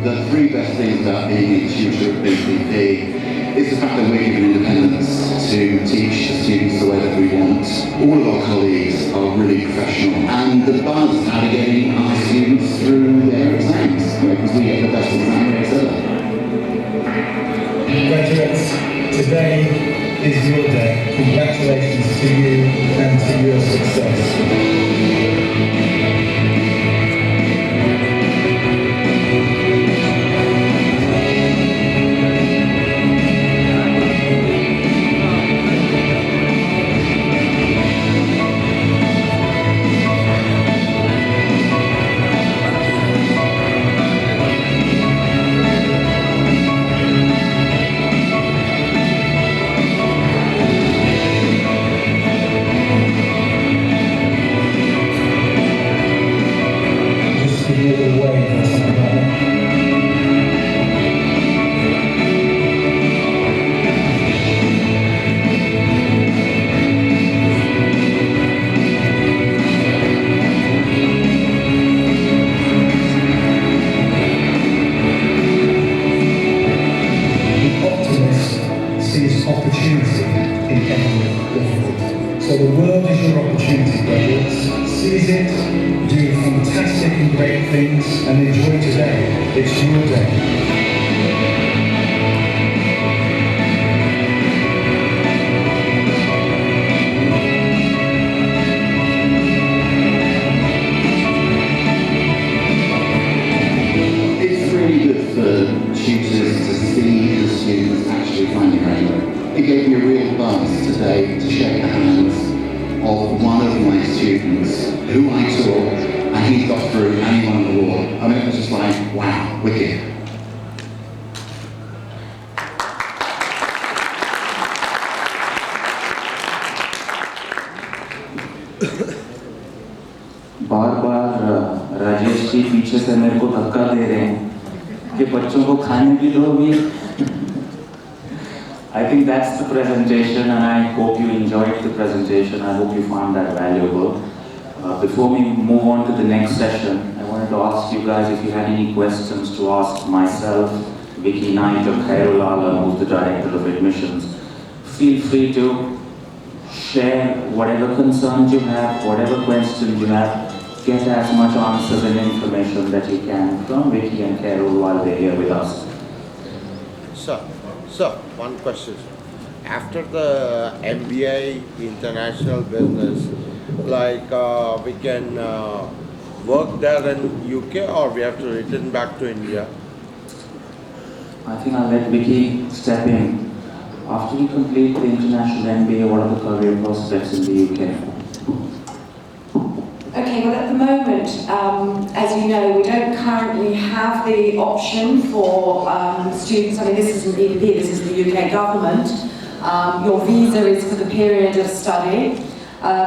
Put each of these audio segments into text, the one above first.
the three best things about being a tutor at BPP is the fact that we're given independence to teach the students the way that we want. All of our colleagues are really professional, and the buzz out of getting our students through their exams, because we get the best exam rates ever. Graduates, today is your day. Congratulations to you and to your success. Opportunity in every difficult. So the world is your opportunity, graduates. Seize it, do fantastic and great things, and enjoy today. It's your day. It's really good for tutors to see the students actually finding rainbow. It gave me a real buzz today to shake the hands of one of my students who I taught, and he got through and he won the award. I mean, it was just like, wow, wicked. बार-बार राजेश जी पीछे से मेरे को धक्का दे रहे हैं कि बच्चों को खाने भी दो भी. I think that's the presentation, and I hope you enjoyed the presentation. I hope you found that valuable. Before we move on to the next session, I wanted to ask you guys if you had any questions to ask myself, Vicky Knight, or Khairul Alam, who's the Director of Admissions. Feel free to share whatever concerns you have, whatever questions you have. Get as much answers and information that you can from Vicky and Khairul while they're here with us. Sir, one question. After the MBA International Business, like we can work there in UK, or we have to return back to India? I think I'll let Vicky step in. After you complete the international MBA, what are the career prospects in the UK? Okay, well at the moment, as you know, we don't currently have the option for students. I mean, this isn't EDP, this is the UK government. Your visa is for the period of study,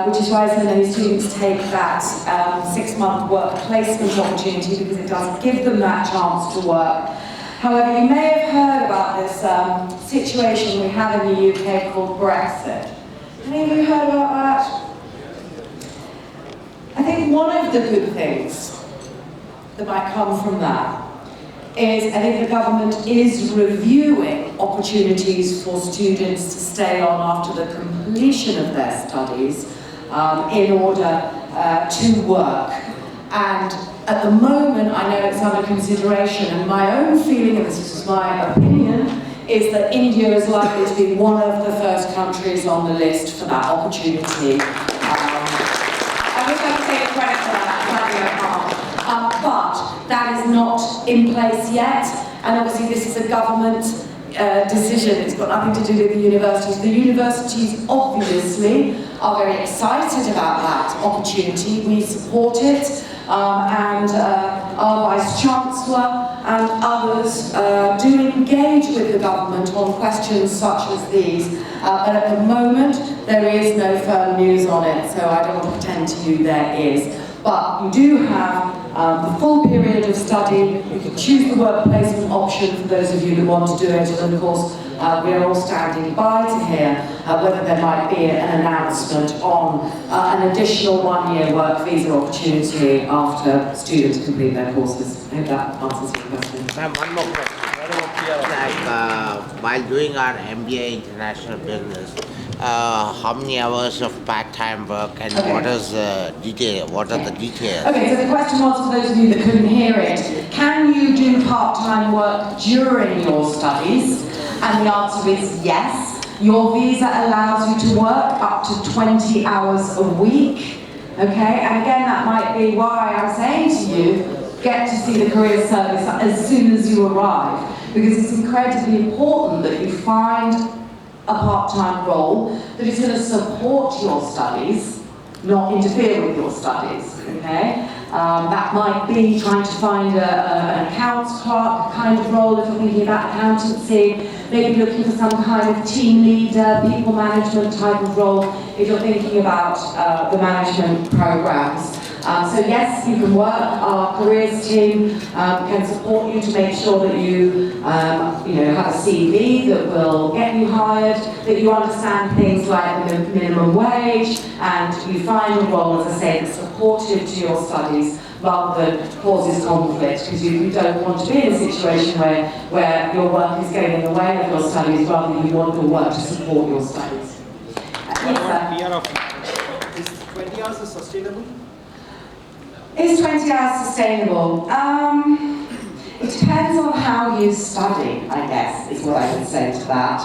which is why so many students take that 6-month work placement opportunity, because it does give them that chance to work. However, you may have heard about this situation we have in the UK called Brexit. Any of you heard about that? I think one of the good things that might come from that is I think the government is reviewing opportunities for students to stay on after the completion of their studies in order to work. And at the moment, I know it's under consideration, and my own feeling, and this is my opinion, is that India is likely to be one of the first countries on the list for that opportunity. I wish I could take credit for that, but that is not in place yet, and obviously this is a government decision. It's got nothing to do with the universities. The universities obviously are very excited about that opportunity. We support it, and our Vice-Chancellor and others do engage with the government on questions such as these. But at the moment, there is no firm news on it, so I don't want to pretend to you there is. But you do have the full period of study. You can choose the work placement option for those of you that want to do it, and of course, we're all standing by to hear whether there might be an announcement on an additional one-year work visa opportunity after students complete their courses. I hope that answers your question. Ma'am, one more question. Like, while doing our MBA International Business, how many hours of part-time work and what is the detail? What are the details? Okay, so the question was, for those of you that couldn't hear it, can you do part-time work during your studies? And the answer is yes. Your visa allows you to work up to 20 hours a week. Okay, and again, that might be why I'm saying to you, get to see the career service as soon as you arrive, because it's incredibly important that you find a part-time role that is going to support your studies, not interfere with your studies, okay? That might be trying to find an accounts clerk kind of role if you're thinking about accountancy, maybe looking for some kind of team leader, people management type of role if you're thinking about the management programs. So yes, you can work. Our careers team can support you to make sure that you have a CV that will get you hired, that you understand things like the minimum wage, and you find a role, as I say, that's supportive to your studies rather than causes conflict, because you don't want to be in a situation where your work is getting in the way of your studies rather than you want your work to support your studies. Is 20 hours sustainable? Is 20 hours sustainable? It depends on how you study, I guess, is what I would say to that.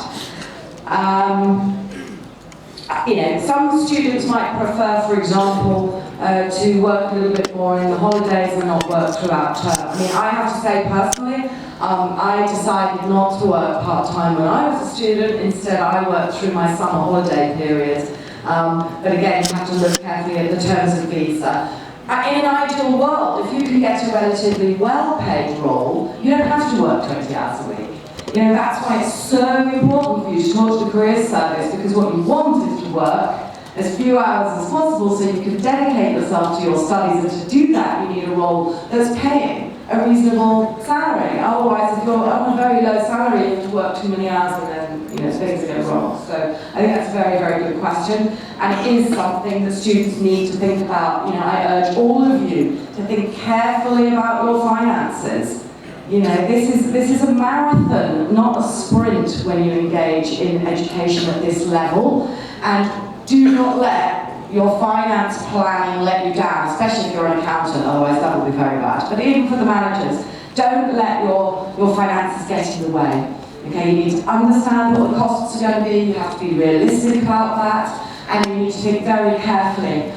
Some students might prefer, for example, to work a little bit more in the holidays and not work throughout term. I mean, I have to say personally, I decided not to work part-time when I was a student. Instead, I worked through my summer holiday periods. But again, you have to look carefully at the terms of visa. In an ideal world, if you can get a relatively well-paid role, you don't have to work 20 hours a week. That's why it's so important for you to talk to the career service, because what you want is to work as few hours as possible so you can dedicate yourself to your studies, and to do that you need a role that's paying a reasonable salary. Otherwise, if you're on a very low salary, you have to work too many hours and then things go wrong. So I think that's a very, very good question, and it is something that students need to think about. I urge all of you to think carefully about your finances. This is a marathon, not a sprint when you engage in education at this level, and do not let your finance planning let you down, especially if you're an accountant, otherwise that will be very bad. But even for the managers, don't let your finances get in the way. Okay, you need to understand what the costs are going to be, you have to be realistic about that, and you need to think very carefully,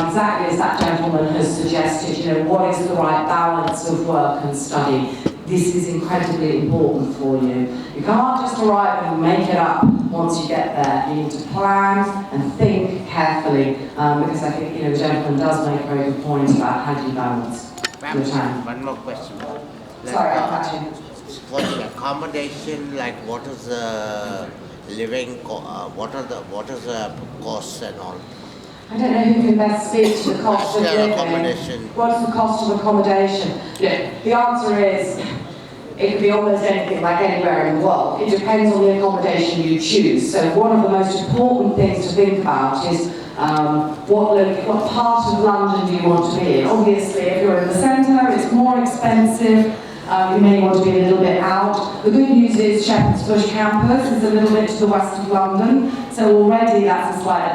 exactly as that gentleman has suggested, what is the right balance of work and study. This is incredibly important for you. You can't just arrive and make it up once you get there. You need to plan and think carefully, because I think the gentleman does make a very good point about how do you balance your time. One more question. Sorry, I'll catch you. For the accommodation, like what is the living, what is the costs and all? I don't know who can best speak to the cost of living. Accommodation. What's the cost of accommodation? The answer is, it could be almost anything, like anywhere in the world. It depends on the accommodation you choose. So one of the most important things to think about is what part of London do you want to be in? Obviously, if you're in the centre, it's more expensive. You may want to be a little bit out. The good news is Shepherd's Bush campus is a little bit to the west of London, so already that's a slight